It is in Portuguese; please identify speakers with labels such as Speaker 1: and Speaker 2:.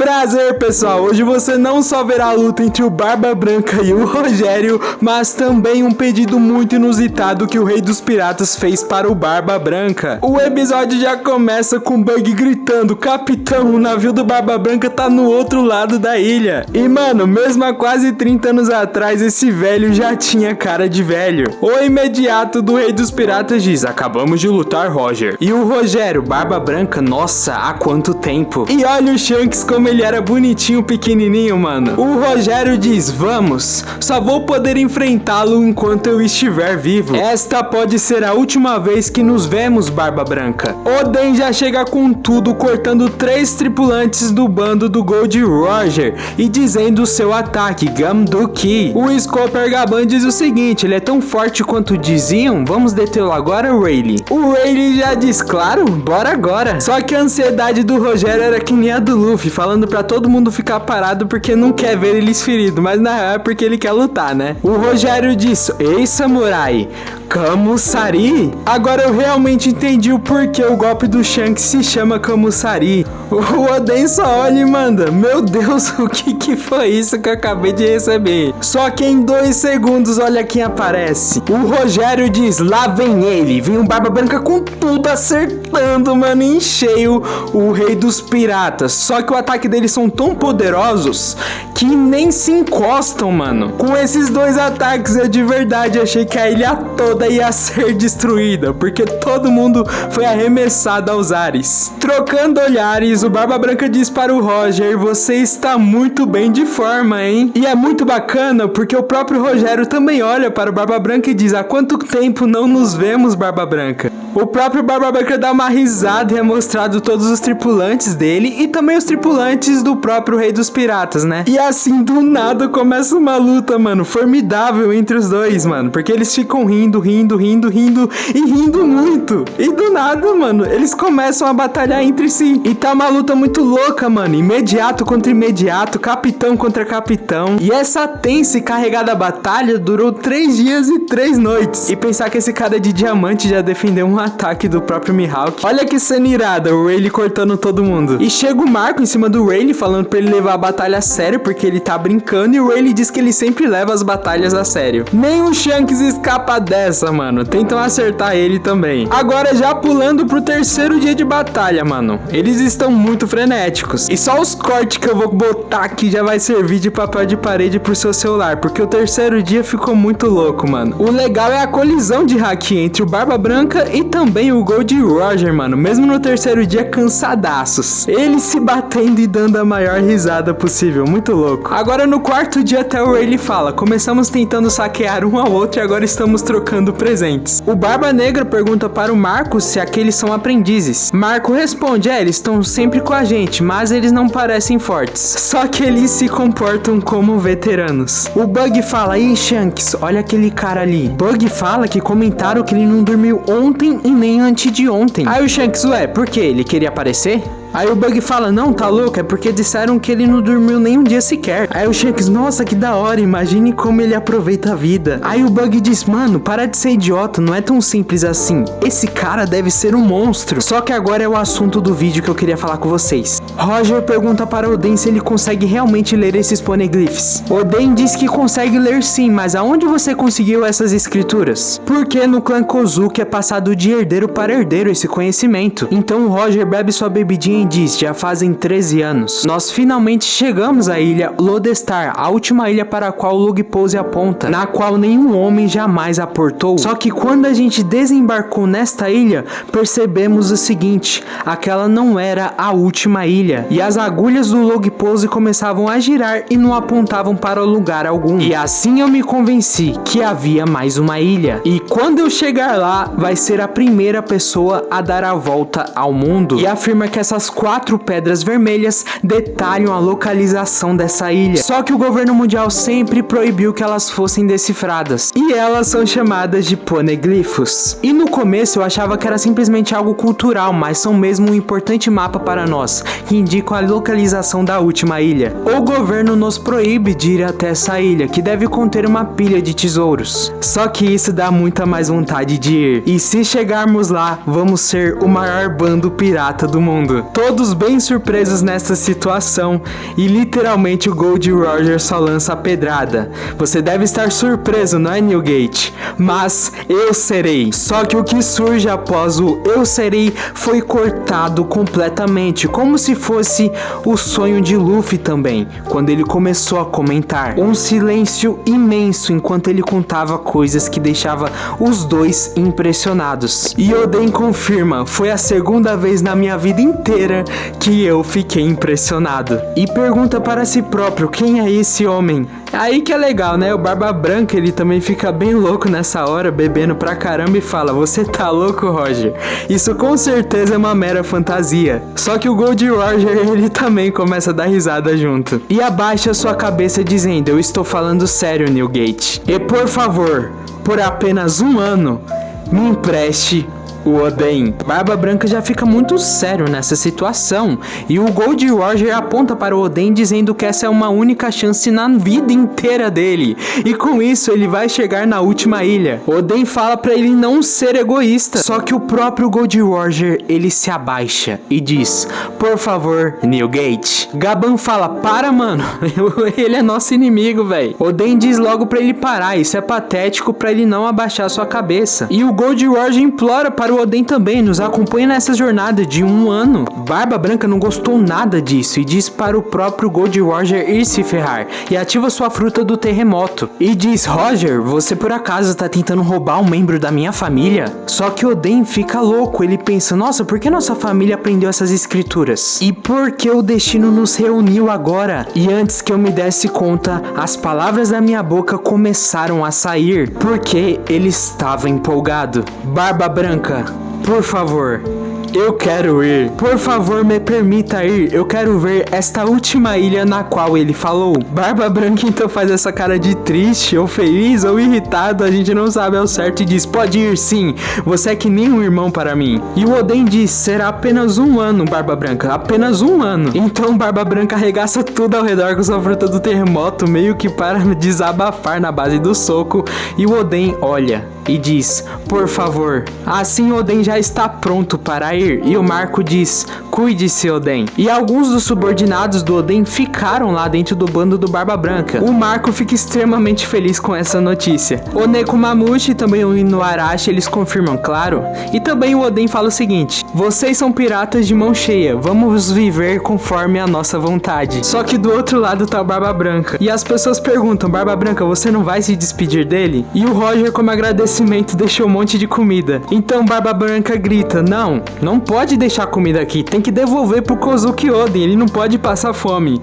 Speaker 1: Prazer, pessoal! Hoje você não só verá a luta entre o Barba Branca e o Rogério, mas também um pedido muito inusitado que o Rei dos Piratas fez para o Barba Branca. O episódio já começa com o Bug gritando: Capitão, o navio do Barba Branca tá no outro lado da ilha. E mano, mesmo há quase 30 anos atrás, esse velho já tinha cara de velho. O imediato do Rei dos Piratas diz: acabamos de lutar, Roger. E o Rogério, Barba Branca, nossa, há quanto tempo. E olha o Shanks como ele era bonitinho, pequenininho, mano. O Rogério diz: vamos, só vou poder enfrentá-lo enquanto eu estiver vivo. Esta pode ser a última vez que nos vemos, Barba Branca. Oden já chega com tudo, cortando 3 tripulantes do bando do Gold Roger e dizendo seu ataque, Gamduki. O Scopper Gaban diz o seguinte: ele é tão forte quanto diziam, vamos detê-lo agora, Rayleigh? O Rayleigh já diz: claro, bora agora. Só que a ansiedade do Rogério era que nem a do Luffy, falando pra todo mundo ficar parado porque não quer ver eles feridos, mas na real é porque ele quer lutar, né? O Rogério diz: ei, samurai, Kamusari? Agora eu realmente entendi o porquê o golpe do Shanks se chama Kamusari. O Oden só olha e manda: meu Deus, o que foi isso que eu acabei de receber? Só que em 2 segundos, olha quem aparece. O Rogério diz: lá vem ele. Vem o Barba Branca com tudo, acertando, mano, em cheio o Rei dos Piratas. Só que o ataque deles são tão poderosos que nem se encostam, mano. Com esses 2 ataques, eu de verdade achei que a ilha toda ia ser destruída, porque todo mundo foi arremessado aos ares. Trocando olhares, o Barba Branca diz para o Roger: você está muito bem de forma, hein? E é muito bacana porque o próprio Rogério também olha para o Barba Branca e diz: há quanto tempo não nos vemos, Barba Branca? O próprio Barba Branca dá uma risada e é mostrado todos os tripulantes dele e também os tripulantes do próprio Rei dos Piratas, né? E assim, do nada, começa uma luta, mano, formidável entre os dois, mano, porque eles ficam rindo e rindo muito. E do nada, mano, eles começam a batalhar entre si. E tá uma luta muito louca, mano, imediato contra imediato, capitão contra capitão. E essa tensa e carregada batalha durou 3 dias e 3 noites. E pensar que esse cara de diamante já defendeu um ataque do próprio Mihawk. Olha que cena irada, o Rayleigh cortando todo mundo. E chega o Marco em cima do Rayleigh falando pra ele levar a batalha a sério, porque ele tá brincando, e o Rayleigh diz que ele sempre leva as batalhas a sério. Nem o Shanks escapa dessa, mano. Tentam acertar ele também. Agora já pulando pro 3º dia de batalha, mano. Eles estão muito frenéticos. E só os cortes que eu vou botar aqui já vai servir de papel de parede pro seu celular, porque o 3º dia ficou muito louco, mano. O legal é a colisão de haki entre o Barba Branca e também o Gold Roger, mano. Mesmo no 3º dia, cansadaços. Eles se batendo e dando a maior risada possível. Muito louco. Agora no 4º dia, até o Rayleigh fala: começamos tentando saquear um ao outro e agora estamos trocando presentes. O Barba Negra pergunta para o Marco se aqueles são aprendizes. Marco responde: eles estão sempre com a gente, mas eles não parecem fortes. Só que eles se comportam como veteranos. O Bug fala: ei, Shanks, olha aquele cara ali. Bug fala que comentaram que ele não dormiu ontem e nem antes de ontem. Aí o Shanks: ué, por quê? Ele queria aparecer? Aí o Bug fala: não, tá louco, é porque disseram que ele não dormiu nem um dia sequer. Aí o Shanks: nossa, que da hora, imagine como ele aproveita a vida. Aí o Bug diz: mano, para de ser idiota, não é tão simples assim. Esse cara deve ser um monstro. Só que agora é o assunto do vídeo que eu queria falar com vocês. Roger pergunta para Oden se ele consegue realmente ler esses poneglyphs. Oden diz que consegue ler sim, mas aonde você conseguiu essas escrituras? Porque no clã Kozuki é passado de herdeiro para herdeiro esse conhecimento. Então o Roger bebe sua bebidinha e diz: já fazem 13 anos. Nós finalmente chegamos à ilha Lodestar, a última ilha para a qual o Log Pose aponta, na qual nenhum homem jamais aportou. Só que quando a gente desembarcou nesta ilha, percebemos o seguinte: aquela não era a última ilha. E as agulhas do Log Pose começavam a girar e não apontavam para lugar algum. E assim eu me convenci que havia mais uma ilha. E quando eu chegar lá, vai ser a primeira pessoa a dar a volta ao mundo. E afirma que essas 4 pedras vermelhas detalham a localização dessa ilha. Só que o governo mundial sempre proibiu que elas fossem decifradas. E elas são chamadas de poneglyphos. E no começo eu achava que era simplesmente algo cultural, mas são mesmo um importante mapa para nós, que indicam a localização da última ilha. O governo nos proíbe de ir até essa ilha, que deve conter uma pilha de tesouros. Só que isso dá muita mais vontade de ir. E se chegarmos lá, vamos ser o maior bando pirata do mundo. todos bem surpresos nessa situação e literalmente o Gold Roger só lança a pedrada. Você deve estar surpreso, não é, Newgate? Mas eu serei. Só que o que surge após o eu serei foi cortado completamente, como se fosse o sonho de Luffy também, quando ele começou a comentar. Um silêncio imenso enquanto ele contava coisas que deixava os dois impressionados. E Oden confirma, foi a segunda vez na minha vida inteira que eu fiquei impressionado. E pergunta para si próprio, quem é esse homem? Aí que é legal, né? O Barba Branca, ele também fica bem louco nessa hora, bebendo pra caramba e fala, você tá louco, Roger? Isso com certeza é uma mera fantasia. Só que o Gold Roger, ele também começa a dar risada junto. E abaixa sua cabeça dizendo, eu estou falando sério, Newgate. E por favor, por apenas um ano, me empreste o Oden. Barba Branca já fica muito sério nessa situação e o Gold Roger aponta para o Oden dizendo que essa é uma única chance na vida inteira dele e com isso ele vai chegar na última ilha. Oden fala para ele não ser egoísta, só que o próprio Gold Roger ele se abaixa e diz, por favor, Newgate. Gaban fala, para mano, ele é nosso inimigo, velho. Oden diz logo para ele parar, isso é patético, para ele não abaixar sua cabeça. E o Gold Roger implora para o Oden também, nos acompanha nessa jornada de um ano. Barba Branca não gostou nada disso e diz para o próprio Gold Roger ir se ferrar e ativa sua fruta do terremoto. E diz, Roger, você por acaso tá tentando roubar um membro da minha família? Só que Oden fica louco, ele pensa, nossa, por que nossa família aprendeu essas escrituras? E por que o destino nos reuniu agora? E antes que eu me desse conta, as palavras da minha boca começaram a sair, porque ele estava empolgado. Barba Branca, por favor, eu quero ir. Por favor, me permita ir. Eu quero ver esta última ilha na qual ele falou. Barba Branca então faz essa cara de triste, ou feliz, ou irritado. A gente não sabe ao certo e diz, pode ir sim. Você é que nem um irmão para mim. E o Oden diz, será apenas um ano, Barba Branca. Apenas um ano. Então Barba Branca arregaça tudo ao redor com sua fruta do terremoto, meio que para desabafar na base do soco. E o Oden olha e diz, por favor. Assim Oden já está pronto para ir. E o Marco diz, cuide-se, Oden. E alguns dos subordinados do Oden ficaram lá dentro do bando do Barba Branca. O Marco fica extremamente feliz com essa notícia. O Nekomamushi e também o Inuarashi, eles confirmam, claro. E também o Oden fala o seguinte, vocês são piratas de mão cheia, vamos viver conforme a nossa vontade. Só que do outro lado tá o Barba Branca. E as pessoas perguntam, Barba Branca, você não vai se despedir dele? E o Roger, como agradecimento, deixou um monte de comida. Então Barba Branca grita, não pode deixar comida aqui, tem que devolver pro Kozuki Oden, ele não pode passar fome.